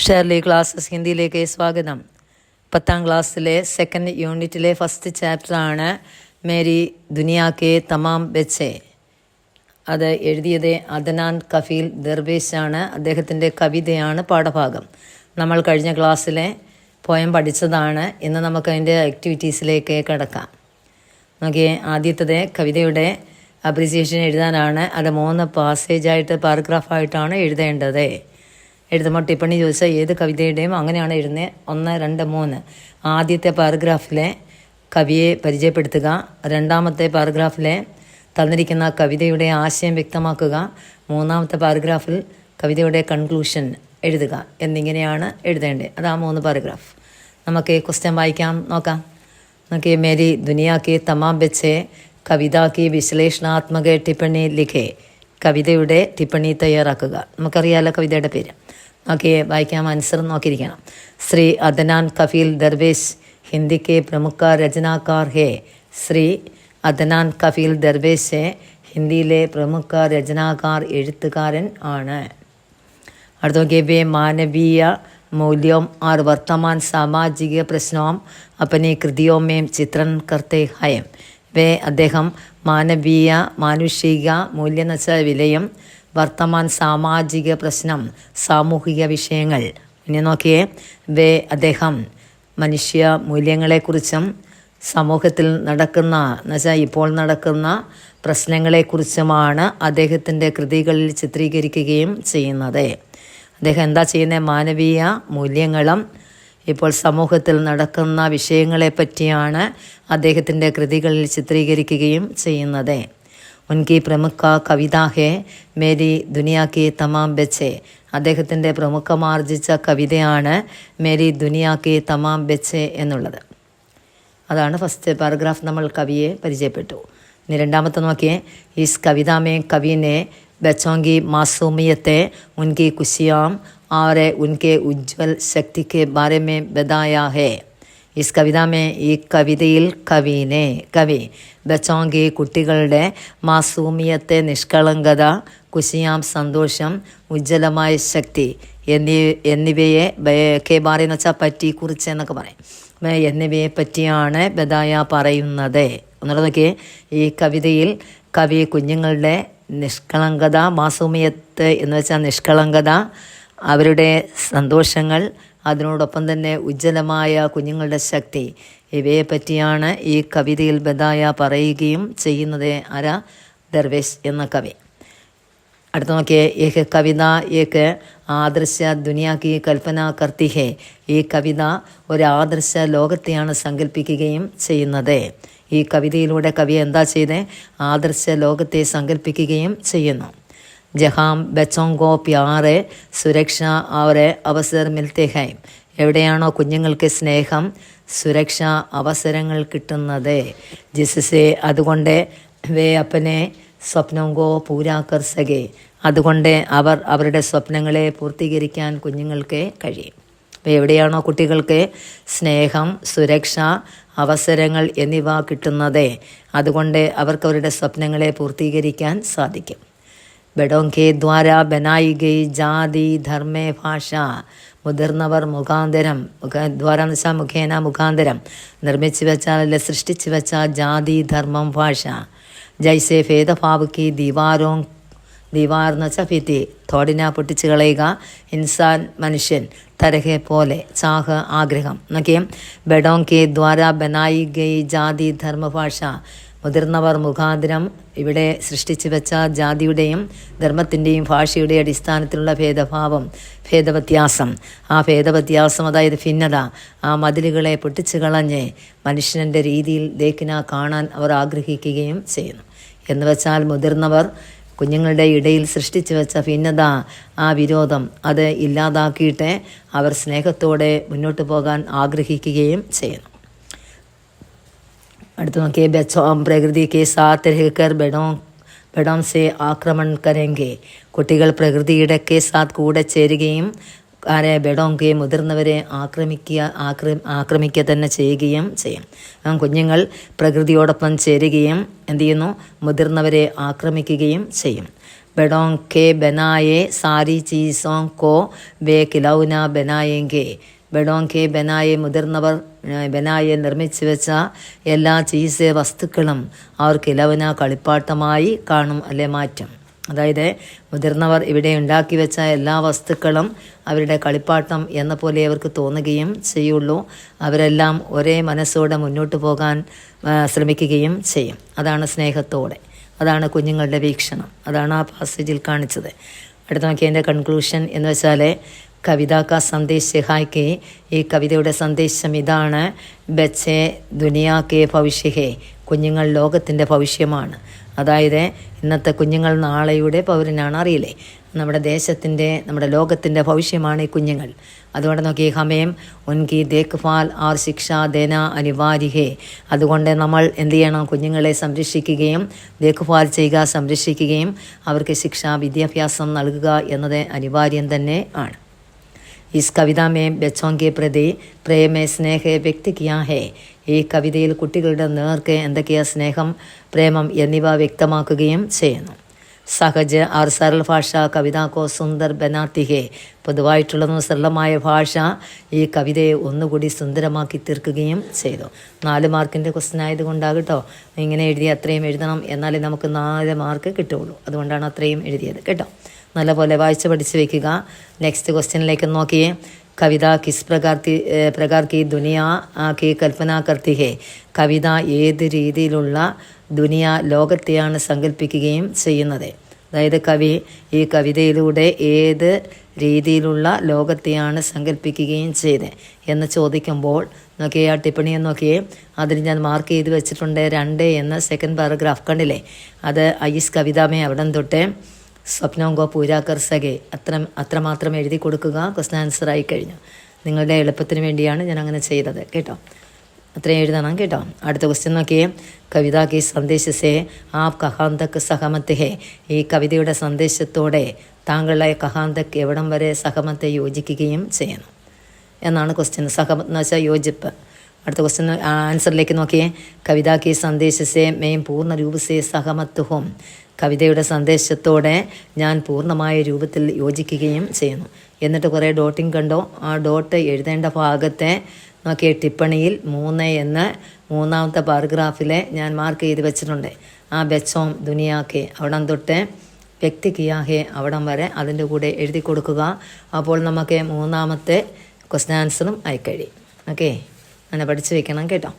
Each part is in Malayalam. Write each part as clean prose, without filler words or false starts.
ഷെർലി ക്ലാസ്സസ് ഹിന്ദിയിലേക്ക് സ്വാഗതം. 10ാം ക്ലാസ്സിലെ സെക്കൻഡ് യൂണിറ്റിലെ ഫസ്റ്റ് ചാപ്റ്ററാണ് മേരി ദുനിയാക്കെ തമാം ബെച്ചെ. അത് എഴുതിയത് അദ്നാൻ കഫീൽ ദർവേശാണ്. അദ്ദേഹത്തിൻ്റെ കവിതയാണ് പാഠഭാഗം. നമ്മൾ കഴിഞ്ഞ ക്ലാസ്സിലെ പോയം പഠിച്ചതാണ്. ഇന്ന് നമുക്കതിൻ്റെ ആക്ടിവിറ്റീസിലേക്ക് കിടക്കാം. നോക്കിയേ, ആദ്യത്തത് കവിതയുടെ അപ്രിസിയേഷൻ എഴുതാനാണ്. അത് 3 പാസേജായിട്ട് പാരഗ്രാഫായിട്ടാണ് എഴുതേണ്ടത്. എഴുതുമ്പോൾ ടിപ്പണി ചോദിച്ചാൽ ഏത് കവിതയുടെയും അങ്ങനെയാണ് എഴുതുന്നത്. 1, 2, 3. ആദ്യത്തെ പാരഗ്രാഫിലെ കവിയെ പരിചയപ്പെടുത്തുക. രണ്ടാമത്തെ പാരഗ്രാഫിലെ തന്നിരിക്കുന്ന കവിതയുടെ ആശയം വ്യക്തമാക്കുക. 3ാമത്തെ പാരഗ്രാഫിൽ കവിതയുടെ കൺക്ലൂഷൻ എഴുതുക എന്നിങ്ങനെയാണ് എഴുതേണ്ടത്. അതാ 3 പാരഗ്രാഫ്. നമുക്ക് ക്വസ്റ്റ്യൻ വായിക്കാം, നോക്കാം. നോക്കിയേ, മേരി ദുനിയാക്കി തമാം ബെച്ചെ കവിതാക്കി വിശ്ലേഷണാത്മക ടിപ്പണി ലിഖേ. കവിതയുടെ ടിപ്പണി തയ്യാറാക്കുക. നമുക്കറിയാമല്ലോ കവിതയുടെ പേര്. നോക്കിയേ, വായിക്കാം. ആൻസർ നോക്കിയിരിക്കണം. ശ്രീ അദ്നാൻ കഫീൽ ദർവേശ് ഹിന്ദി के प्रमुख रचनाकार है. ശ്രീ അദ്നാൻ കഫീൽ ദർവേശ് ഹിന്ദിയിലെ പ്രമുഖ രചനാകാർ എഴുത്തുകാരൻ ആണ്. അടുത്ത നോക്കിയേ, വേ മാനവീയ മൂല്യോं और वर्तमान सामाजिक प्रश्नों अपनी कृतियों में चित्रण करते हैं. അദ്ദേഹം മാനുഷിക മൂല്യം എന്ന് വെച്ചാൽ വിലയും, വർത്തമാൻ സാമാജിക പ്രശ്നം സാമൂഹിക വിഷയങ്ങൾ. ഇനി നോക്കിയേ, അദ്ദേഹം മനുഷ്യ മൂല്യങ്ങളെക്കുറിച്ചും സമൂഹത്തിൽ നടക്കുന്ന എന്ന് വെച്ചാൽ ഇപ്പോൾ നടക്കുന്ന പ്രശ്നങ്ങളെക്കുറിച്ചുമാണ് അദ്ദേഹത്തിൻ്റെ കൃതികളിൽ ചിത്രീകരിക്കുകയും ചെയ്യുന്നത്. അദ്ദേഹം എന്താ ചെയ്യുന്നത്? മാനവീയ മൂല്യങ്ങളും ഇപ്പോൾ സമൂഹത്തിൽ നടക്കുന്ന വിഷയങ്ങളെപ്പറ്റിയാണ് അദ്ദേഹത്തിൻ്റെ കൃതികളിൽ ചിത്രീകരിക്കുകയും ചെയ്യുന്നത്. ഉൻകി പ്രമുഖ കവിത ഹേ മേരി ദുനിയാക്കി തമാം ബെച്ചെ. അദ്ദേഹത്തിൻ്റെ പ്രമുഖമാർജിച്ച കവിതയാണ് മേരി ദുനിയാക്കി തമാം ബെച്ചെ എന്നുള്ളത്. അതാണ് ഫസ്റ്റ് പാരഗ്രാഫ്. നമ്മൾ കവിയെ പരിചയപ്പെട്ടു. ഇനി രണ്ടാമത്തെ നോക്കിയേ, ഈസ് കവിതാമേ കവിനെ ബച്ചോങ്കി മാസൂമിയത്തെ ഉൻകി കുശിയാം और उनके उज्ज्वल शक्ति के बारे में बताया है. इस कविता में ഈ കവിതയിൽ കവി ബച്ചോങ്കി കുട്ടികളുടെ മാസൂമിയത്തെ നിഷ്കളങ്കത, കുശിയാം സന്തോഷം, ഉജ്ജ്വലമായ ശക്തി എന്നിവയെ കെ ബാരെ എന്ന് വെച്ചാൽ പറ്റി, കുറിച്ച് എന്നൊക്കെ പറയും. എന്നിവയെ പറ്റിയാണ് ബദായ പറയുന്നത്. ഒന്നുകൂടെ നോക്കിയേ, ഈ കവിതയിൽ കവി കുഞ്ഞുങ്ങളുടെ നിഷ്കളങ്കത, മാസൂമിയത്ത് എന്ന് വെച്ചാൽ നിഷ്കളങ്കത, അവരുടെ സന്തോഷങ്ങൾ, അതിനോടൊപ്പം തന്നെ ഉജ്ജ്വലമായ കുഞ്ഞുങ്ങളുടെ ശക്തി, ഇവയെ പറ്റിയാണ് ഈ കവിതയിൽ ബദായ പറയുകയും ചെയ്യുന്നത്. ആരാ? ദർവേശ് എന്ന കവി. അടുത്ത നോക്കിയേ, ഏക കവിത ഏക ആദർശ ദുനിയാക്കി കൽപ്പന കർത്തി ഹേ. ഈ കവിത ഒരു ആദർശ ലോകത്തെയാണ് സങ്കല്പിക്കുകയും ചെയ്യുന്നത്. ഈ കവിതയിലൂടെ കവി എന്താ ചെയ്തത്? ആദർശ ലോകത്തെ സങ്കല്പിക്കുകയും ചെയ്യുന്നു. ജഹാം ബച്ചോങ്കോ പ്യാറ് സുരക്ഷ അവരെ അവസർ മിൽത്തെ ഹൈ. എവിടെയാണോ കുഞ്ഞുങ്ങൾക്ക് സ്നേഹം, സുരക്ഷ, അവസരങ്ങൾ കിട്ടുന്നത്, ജിസ്സെ അതുകൊണ്ട് വേ അപ്പനെ സ്വപ്നോങ്കോ പൂരാ കർ സകെ. അതുകൊണ്ട് അവരുടെ സ്വപ്നങ്ങളെ പൂർത്തീകരിക്കാൻ കുഞ്ഞുങ്ങൾക്ക് കഴിയും. അപ്പോൾ എവിടെയാണോ കുട്ടികൾക്ക് സ്നേഹം, സുരക്ഷ, അവസരങ്ങൾ എന്നിവ കിട്ടുന്നത്, അതുകൊണ്ട് അവർക്ക് അവരുടെ സ്വപ്നങ്ങളെ പൂർത്തീകരിക്കാൻ സാധിക്കും. ബഡോं के द्वारा बनाई गई ജാതി ധർമ്മ ഭാഷ. മുതിർന്നവർ മുഖാന്തരം, ദ്വാരം എന്ന് വെച്ചാൽ മുഖേന, മുഖാന്തരം നിർമ്മിച്ചു വെച്ചാൽ അല്ലെ സൃഷ്ടിച്ചു വെച്ച ജാതി ധർമ്മം ഭാഷ. ജൈസെ ഭേദഭാവക്ക് ദീവാർ എന്ന് വെച്ചാൽ ഭിത്തി, തോടിന പൊട്ടിച്ചു കളയുക, ഇൻസാൻ മനുഷ്യൻ, തരഹെ പോലെ, ചാഹ് ആഗ്രഹം. നോക്കിയും, ബഡോं के द्वारा बनाई गई ജാതി ധർമ്മ ഭാഷ. മുതിർന്നവർ മുഖാന്തരം ഇവിടെ സൃഷ്ടിച്ചു വെച്ച ജാതിയുടെയും ധർമ്മത്തിൻ്റെയും ഭാഷയുടെയും അടിസ്ഥാനത്തിലുള്ള ഭേദവ്യത്യാസം, ആ ഭേദവ്യത്യാസം അതായത് ഭിന്നത, ആ മതിലുകളെ പൊട്ടിച്ചു കളഞ്ഞ് മനുഷ്യൻ്റെ രീതിയിൽ ലേഖന കാണാൻ അവർ ആഗ്രഹിക്കുകയും ചെയ്യുന്നു. എന്ന് വെച്ചാൽ മുതിർന്നവർ കുഞ്ഞുങ്ങളുടെ ഇടയിൽ സൃഷ്ടിച്ചു വെച്ച ഭിന്നത, ആ വിരോധം, അത് ഇല്ലാതാക്കിയിട്ട് അവർ സ്നേഹത്തോടെ മുന്നോട്ട് പോകാൻ ആഗ്രഹിക്കുകയും ചെയ്യുന്നു. അടുത്ത് നോക്കിയേ, ബച്ചോം പ്രകൃതി കെ സാത്ത് രഹ്കർ ബഡോं से ആക്രമൺ കരെങ്കെ. കുട്ടികൾ പ്രകൃതിയുടെ കെ സാത്ത് കൂടെ ചേരുകയും ബഡോं के മുതിർന്നവരെ ആക്രമിക്കുക തന്നെ ചെയ്യുകയും ചെയ്യും. കുഞ്ഞുങ്ങൾ പ്രകൃതിയോടൊപ്പം ചേരുകയും എന്ത് ചെയ്യുന്നു? മുതിർന്നവരെ ആക്രമിക്കുകയും ചെയ്യും. बड़ों के बनाए सारी चीज़ों को वे खिलौना बनाएंगे. ബഡോം കെ ബനായെ മുതിർന്നവർ ബനായെ നിർമ്മിച്ചു വെച്ച എല്ലാ ചീസ് വസ്തുക്കളും അവർ കിലവന കളിപ്പാട്ടമായി കാണും, അല്ലെ മാറ്റും. അതായത് മുതിർന്നവർ ഇവിടെ ഉണ്ടാക്കി വെച്ച എല്ലാ വസ്തുക്കളും അവരുടെ കളിപ്പാട്ടം എന്ന പോലെ അവർക്ക് തോന്നുകയും ചെയ്യുള്ളൂ. അവരെല്ലാം ഒരേ മനസ്സോടെ മുന്നോട്ട് പോകാൻ ശ്രമിക്കുകയും ചെയ്യും. അതാണ് സ്നേഹത്തോടെ, അതാണ് കുഞ്ഞുങ്ങളുടെ വീക്ഷണം, അതാണ് ആ പാസേജിൽ കാണിച്ചത്. അടുത്ത നോക്കിയതിൻ്റെ കൺക്ലൂഷൻ എന്ന് വെച്ചാൽ കവിത കാ സന്ദേശ് ഹായ്ക്ക്, ഈ കവിതയുടെ സന്ദേശം ഇതാണ്: ബച്ചെ ദുനിയാ കെ ഭവിഷ്യ ഹേ, കുഞ്ഞുങ്ങൾ ലോകത്തിൻ്റെ ഭവിഷ്യമാണ്. അതായത് ഇന്നത്തെ കുഞ്ഞുങ്ങൾ നാളെയുടെ പൗരനാണ്, അറിയില്ലേ? നമ്മുടെ ദേശത്തിൻ്റെ, നമ്മുടെ ലോകത്തിൻ്റെ ഭവിഷ്യമാണ് ഈ കുഞ്ഞുങ്ങൾ. അതുകൊണ്ട് നോക്കി, ഹമേം ഉൻകി ദേഖ്ഭാൽ ആർ ശിക്ഷ ദേന അനിവാര്യ ഹേ. അതുകൊണ്ട് നമ്മൾ എന്ത് ചെയ്യണം? കുഞ്ഞുങ്ങളെ സംരക്ഷിക്കുകയും ദേഖ്ഭാൽ ചെയ്യുക, സംരക്ഷിക്കുകയും അവർക്ക് ശിക്ഷ, വിദ്യാഭ്യാസം നൽകുക എന്നത് അനിവാര്യം തന്നെ ആണ്. ഇസ് കവിത മേ ബച്ചോं के प्रति പ്രേമ സ്നേഹ വ്യക്തി കിയാ ഹേ. ഈ കവിതയിൽ കുട്ടികളുടെ നേർക്ക് എന്തൊക്കെയാ സ്നേഹം, പ്രേമം എന്നിവ വ്യക്തമാക്കുകയും ചെയ്യുന്നു. സഹജ ആർ സരൾ ഭാഷ കവിതാക്കോ സുന്ദർ ബനാത്തി ഹേ. പൊതുവായിട്ടുള്ളതും സരളമായ ഭാഷ ഈ കവിതയെ ഒന്നുകൂടി സുന്ദരമാക്കി തീർക്കുകയും ചെയ്തു. 4 മാർക്കിൻ്റെ ക്വസ്റ്റ്യൻ ആയതുകൊണ്ടാകട്ടോ ഇങ്ങനെ എഴുതി, അത്രയും എഴുതണം, എന്നാലേ നമുക്ക് 4 മാർക്ക് കിട്ടുകയുള്ളൂ. അതുകൊണ്ടാണ് അത്രയും എഴുതിയത് കേട്ടോ. നല്ലപോലെ വായിച്ച് പഠിച്ച് വയ്ക്കുക. നെക്സ്റ്റ് ക്വസ്റ്റ്യനിലേക്ക് നോക്കിയേ. കവിത കിസ് പ്രകാർ കി ദുനിയാ കി കൽപ്പന കർത്തി ഹേ. കവിത ഏത് രീതിയിലുള്ള ദുനിയ, ലോകത്തെയാണ് സങ്കല്പിക്കുകയും ചെയ്യുന്നത്? അതായത് കവി ഈ കവിതയിലൂടെ ഏത് രീതിയിലുള്ള ലോകത്തെയാണ് സങ്കല്പിക്കുകയും ചെയ്തത് എന്ന് ചോദിക്കുമ്പോൾ നോക്കിയേ, ആ ടിപ്പണിയെ നോക്കിയേ. അതിൽ ഞാൻ മാർക്ക് ചെയ്ത് വെച്ചിട്ടുണ്ട് 2 എന്ന സെക്കൻഡ് പാരഗ്രാഫ്, കണ്ടില്ലേ? അത് ഐസ് കവിതാമേ അവിടം തൊട്ട് സ്വപ്നോങ്കോ പൂരാക്കർ സകെ അത്രമാത്രം എഴുതി കൊടുക്കുക. ക്വസ്റ്റ്യൻ ആൻസർ ആയി കഴിഞ്ഞു. നിങ്ങളുടെ എളുപ്പത്തിന് വേണ്ടിയാണ് ഞാൻ അങ്ങനെ ചെയ്തത് കേട്ടോ. അത്രയും എഴുതണം കേട്ടോ. അടുത്ത ക്വസ്റ്റ്യൻ നോക്കിയേ. കവിത കി സന്ദേശസേ ആപ് കഹാൻ തക് സഹമത്ത് ഹേ. ഈ കവിതയുടെ സന്ദേശത്തോടെ താങ്കളുടെ കഹാൻ തക് എവിടം വരെ സഹമത്തെ യോജിക്കുകയും ചെയ്യണം എന്നാണ് ക്വസ്റ്റ്യൻ. സഹമത്ത് എന്ന് വെച്ചാൽ യോജിപ്പ്. അടുത്ത ക്വസ്റ്റ്യൻ ആൻസറിലേക്ക് നോക്കിയേ. കവിത കി സന്ദേശസേ മെയിൻ പൂർണ്ണ രൂപസേ സഹമത്ത് ഹോം. കവിതയുടെ സന്ദേശത്തോടെ ഞാൻ പൂർണ്ണമായ രൂപത്തിൽ യോജിക്കുകയും ചെയ്യുന്നു. എന്നിട്ട് കുറേ ഡോട്ടിങ് കണ്ടോ? ആ ഡോട്ട് എഴുതേണ്ട ഭാഗത്തെ നോക്കിയ ടിപ്പണിയിൽ 3 എന്ന് 3ാമത്തെ പാരഗ്രാഫിലെ ഞാൻ മാർക്ക് ചെയ്ത് വെച്ചിട്ടുണ്ട്. ആ ബച്ചോം ദുനിയാക്കെ അവിടം തൊട്ട് വ്യക്തി കിയാഹെ അവിടം വരെ അതിൻ്റെ കൂടെ എഴുതി കൊടുക്കുക. അപ്പോൾ നമുക്ക് 3ാമത്തെ ക്വസ്റ്റ്യൻ ആൻസറും ആയിക്കഴിയും. ഓക്കെ, അങ്ങനെ പഠിച്ചു വെക്കണം കേട്ടോ.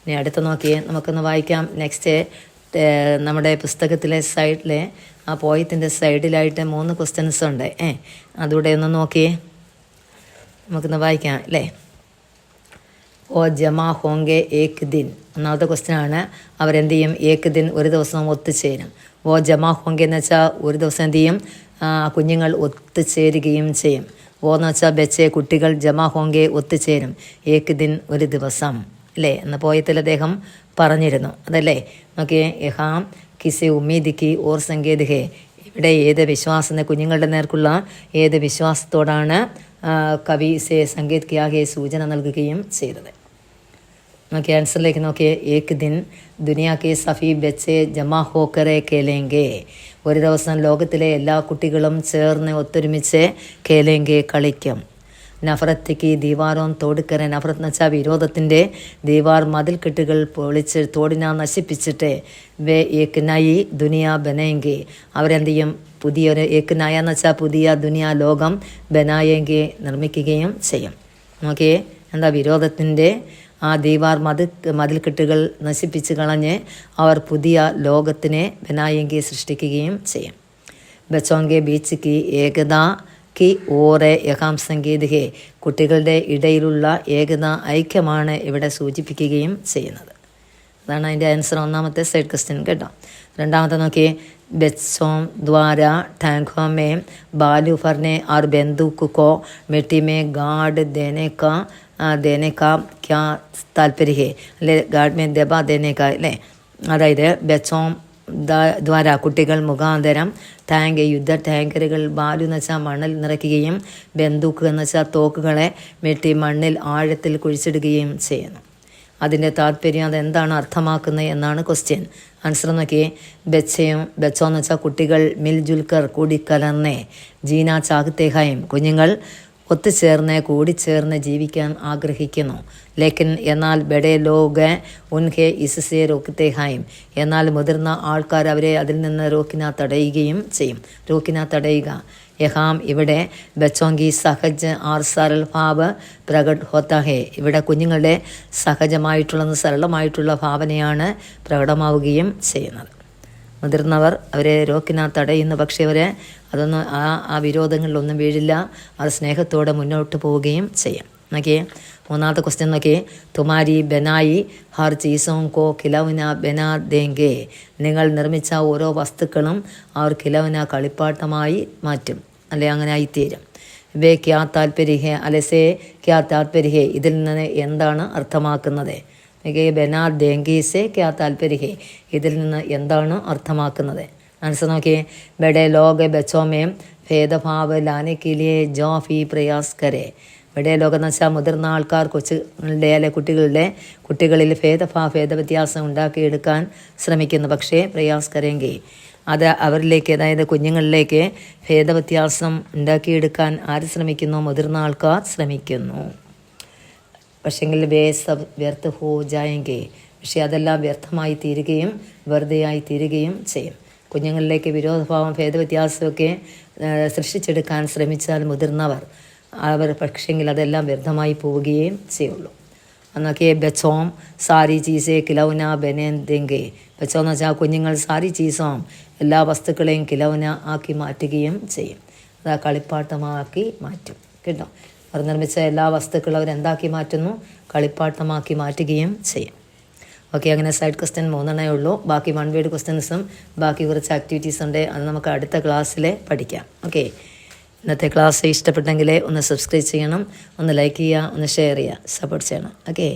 ഇനി അടുത്ത് നോക്കിയേ, നമുക്കൊന്ന് വായിക്കാം. നെക്സ്റ്റ് നമ്മുടെ പുസ്തകത്തിലെ സൈഡിലെ ആ പോയത്തിൻ്റെ സൈഡിലായിട്ട് 3 ക്വസ്റ്റ്യൻസ് ഉണ്ട്. അതുകൂടെ ഒന്ന് നോക്കിയേ, നമുക്കൊന്ന് വായിക്കാം അല്ലേ. ഓ ജമാ ഹോങ്കെ ഏക് ദിൻ. ഒന്നാമത്തെ ക്വസ്റ്റ്യനാണ്, അവരെന്ത് ചെയ്യും? ഏക് ദിൻ, ഒരു ദിവസം ഒത്തുചേരും. ഓ ജമാ ഹോങ്കെ എന്ന് വെച്ചാൽ ഒരു ദിവസം എന്ത് ചെയ്യും? കുഞ്ഞുങ്ങൾ ഒത്തുചേരുകയും ചെയ്യും. ഓ എന്ന് വെച്ചാൽ ബച്ചെ, കുട്ടികൾ, ജമാ ഹോങ്കെ ഒത്തുചേരും. ഏക് ദിൻ, ഒരു ദിവസം അല്ലേ എന്ന പോയത്തിൽ അദ്ദേഹം പറഞ്ഞിരുന്നു. അതല്ലേ നോക്കിയേ. യഹാം കിസി ഉമ്മീദ് കി ഓർ സങ്കേത് ഹേ. ഇവിടെ ഏത് വിശ്വാസം, കുഞ്ഞുങ്ങളുടെ നേർക്കുള്ള ഏത് വിശ്വാസത്തോടാണ് കവി സേ സങ്കേത് കിയാകെ സൂചന നൽകുകയും ചെയ്തത്? നോക്കിയ ആൻസറിലേക്ക് നോക്കിയേ. ഏക് ദിൻ ദുനിയാ കെ സഫി ബച്ചെ ജമാ ഹോക്കറെ കേലേങ്കെ. ഒരു ദിവസം ലോകത്തിലെ എല്ലാ കുട്ടികളും ചേർന്ന് ഒത്തൊരുമിച്ച് കേലേങ്കെ കളിക്കും. നഫറത്തേക്ക് ദീവാറോൻ തോടുക്കരെ. നഫറത്ത് എന്ന് വെച്ചാൽ വിരോധത്തിൻ്റെ ദീവാർ, മതിൽക്കെട്ടുകൾ പൊളിച്ച് തോടിന നശിപ്പിച്ചിട്ട് വേ ഏക് നയി ദുനിയ ബനയെങ്കിൽ അവരെന്ത് ചെയ്യും? പുതിയൊരു ഏക് നയ എന്ന് വെച്ചാൽ പുതിയ ദുനിയ, ലോകം, ബനായെങ്കിൽ നിർമ്മിക്കുകയും ചെയ്യും. നോക്കിയേ, എന്താ വിരോധത്തിൻ്റെ ആ ദീവാർ, മതിൽക്കെട്ടുകൾ നശിപ്പിച്ച് കളഞ്ഞ് അവർ പുതിയ ലോകത്തിനെ ബനായെങ്കിൽ സൃഷ്ടിക്കുകയും ചെയ്യും. ബച്ചോങ്കെ ബീച്ച് കി ഏകത കി ഓറെ യഹാം സംഗീത് ഹേ. കുട്ടികളുടെ ഇടയിലുള്ള ഏകത, ഐക്യമാണ് ഇവിടെ സൂചിപ്പിക്കുകയും ചെയ്യുന്നത്. അതാണ് അതിൻ്റെ ആൻസർ, 1ാമത്തെ സൈഡ് ക്വസ്റ്റ്യൻ കേട്ടോ. 2ാമത്തെ നോക്കിയേ. ബച്ചോം ദ്വാര ടാങ്കോ മേ ബാലു ഫർനെ और बंदूक को मिट्टी में गाड़ देने का क्या तात्पर्य है? അല്ലെ ഗാഡ് മേ ദബ देने का അല്ലേ. അതായത് ബച്ചോം ദ്വാര കുട്ടികൾ മുഖാന്തരം, ടാങ്ക് യുദ്ധ ടാങ്കറുകൾ, ബാലു എന്ന് വെച്ചാൽ മണ്ണിൽ നിറയ്ക്കുകയും, ബന്ദൂക്ക് എന്ന് വെച്ചാൽ തോക്കുകളെ മണ്ണിൽ ആഴത്തിൽ കുഴിച്ചിടുകയും ചെയ്യുന്നു. അതിൻ്റെ താല്പര്യം അതെന്താണ് അർത്ഥമാക്കുന്നത് എന്നാണ് ക്വസ്റ്റ്യൻ. ആൻസർ നോക്കിയേ. ബച്ചോ എന്ന് വെച്ചാൽ കുട്ടികൾ, മിൽജുൽക്കർ കൂടിക്കലർന്നേ, ജീന ചാഹത്തെ ഹൈം കുഞ്ഞുങ്ങൾ ഒത്തുചേർന്ന് കൂടിച്ചേർന്ന് ജീവിക്കാൻ ആഗ്രഹിക്കുന്നു. ലേക്കിൻ എന്നാൽ ബഡേ ലോഗ് ഉൻഹെ ഇസ്സെ രോക്കത്തെ ഹൈം എന്നാൽ മുതിർന്ന ആൾക്കാർ അവരെ അതിൽ നിന്ന് തടയുകയും ചെയ്യും. തടയുക. യഹാം ഇവിടെ ബച്ചോങ്കി സഹജ് ആർ സരൽ ഭാവ് പ്രകട് ഹോത്ത ഹേ ഇവിടെ കുഞ്ഞുങ്ങളുടെ സഹജമായിട്ടുള്ള സരളമായിട്ടുള്ള ഭാവനയാണ് പ്രകടമാവുകയും ചെയ്യുന്നത്. മുതിർന്നവർ അവരെ തടയുന്നു, പക്ഷേ അവരെ അതൊന്നും ആ വിരോധങ്ങളിലൊന്നും വീഴില്ല. അവർ സ്നേഹത്തോടെ മുന്നോട്ട് പോവുകയും ചെയ്യും. നോക്കിയേ മൂന്നാമത്തെ ക്വസ്റ്റ്യൻ നോക്കിയേ. തുമാരി ബനായി ഹർ ചീസോം കോ ഖിലൗന ബനാ ദേങ്കെ നിങ്ങൾ നിർമ്മിച്ച ഓരോ വസ്തുക്കളും അവർ ഖിലൗന കളിപ്പാട്ടമായി മാറ്റും, അല്ലെ അങ്ങനെ ആയിത്തീരും. വേ ക്യാ താല്പര്യ അലസേ ക്യാ താല്പര്യ ഇതിൽ നിന്ന് എന്താണ് അർത്ഥമാക്കുന്നത്? ബനാ ദേങ്കീസെ ക്യാ താല്പര്യ ഇതിൽ നിന്ന് എന്താണ് അർത്ഥമാക്കുന്നത്? ആൻസർ നോക്കിയേ. ബഡേ ലോക ബച്ചോമേം ഭേദഭാവ് ലാനെ കെ ലിയെ ജോ ഫി പ്രയാസ് കരെ ബഡേ ലോകം എന്ന് വെച്ചാൽ മുതിർന്ന ആൾക്കാർ കൊച്ചുങ്ങളുടെ അല്ലെ കുട്ടികളിൽ ഭേദവ്യത്യാസം ഉണ്ടാക്കിയെടുക്കാൻ ശ്രമിക്കുന്നു. പക്ഷേ പ്രയാസ് കരെങ്കിൽ അത് അവരിലേക്ക്, അതായത് കുഞ്ഞുങ്ങളിലേക്ക് ഭേദവ്യത്യാസം ഉണ്ടാക്കിയെടുക്കാൻ ആര് ശ്രമിക്കുന്നു? മുതിർന്ന ആൾക്കാർ ശ്രമിക്കുന്നു. പക്ഷെങ്കിൽ വേ സബ് വ്യർത്ഥ ഹോ ജായെങ്കിൽ പക്ഷേ അതെല്ലാം വ്യർത്ഥമായി തീരുകയും വെറുതെയായി തീരുകയും ചെയ്യും. കുഞ്ഞുങ്ങളിലേക്ക് വിരോധഭാവം ഭേദവ്യത്യാസമൊക്കെ സൃഷ്ടിച്ചെടുക്കാൻ ശ്രമിച്ചാൽ മുതിർന്നവർ പക്ഷെങ്കിൽ അതെല്ലാം വ്യർത്ഥമായി പോവുകയും ചെയ്യുള്ളൂ. എന്നൊക്കെ ബച്ചോം സാരി ചീസേ കിലൗന ബനേൻ ദെങ്കെ ബച്ചോ എന്ന് വെച്ചാൽ കുഞ്ഞുങ്ങൾ സാരി ചീസോം എല്ലാ വസ്തുക്കളെയും കിലൗന ആക്കി മാറ്റുകയും ചെയ്യും. അത് കളിപ്പാട്ടമാക്കി മാറ്റും കേട്ടോ. അവർ നിർമ്മിച്ച എല്ലാ വസ്തുക്കളും അവരെന്താക്കി മാറ്റുന്നു? കളിപ്പാട്ടമാക്കി മാറ്റുകയും ചെയ്യും. ഓക്കെ, അങ്ങനെ സൈഡ് ക്വസ്റ്റ്യൻ 3 ഉള്ളൂ. ബാക്കി 1 വേർഡ് ക്വസ്റ്റ്യൻസും ബാക്കി കുറച്ച് ആക്ടിവിറ്റീസ് ഉണ്ട്. അത് നമുക്ക് അടുത്ത ക്ലാസ്സിൽ പഠിക്കാം. ഓക്കെ, ഇന്നത്തെ ക്ലാസ് ഇഷ്ടപ്പെട്ടെങ്കിൽ ഒന്ന് സബ്സ്ക്രൈബ് ചെയ്യണം, ഒന്ന് ലൈക്ക് ചെയ്യുക, ഒന്ന് ഷെയർ ചെയ്യുക, സപ്പോർട്ട് ചെയ്യണം. ഓക്കെ.